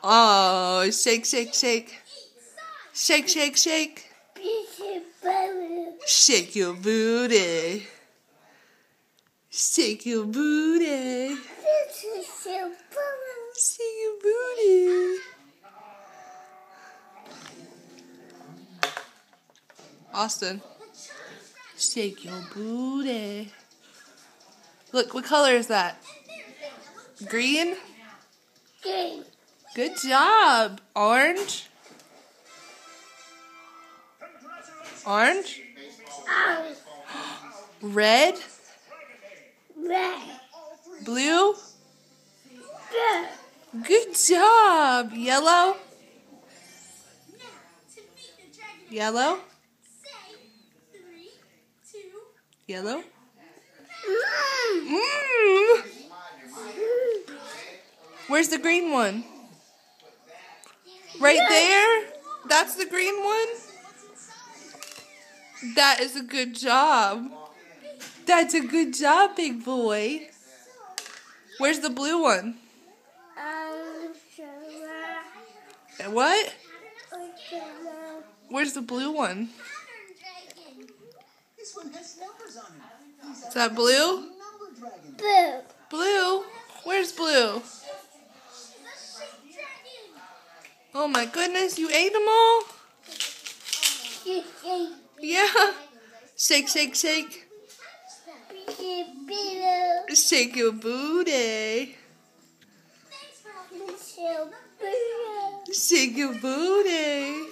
Oh, shake, shake, shake. Shake, shake, shake. Shake your booty. Shake your booty. Shake your booty. Austin. Shake your booty. Look, what color is that? Green? Green. Good job. Orange? Orange? Red? Red. Blue? Blue. Good job. Yellow? Yellow? Yellow? Mm. Where's the green one? Right there? That's the green one? That is a good job. That's a good job, big boy. Where's the blue one? What? Where's the blue one? Is that blue? Blue. Blue? Where's blue? Oh my goodness, you ate them all? Yeah. Shake, shake, shake. Shake your booty. Shake your booty.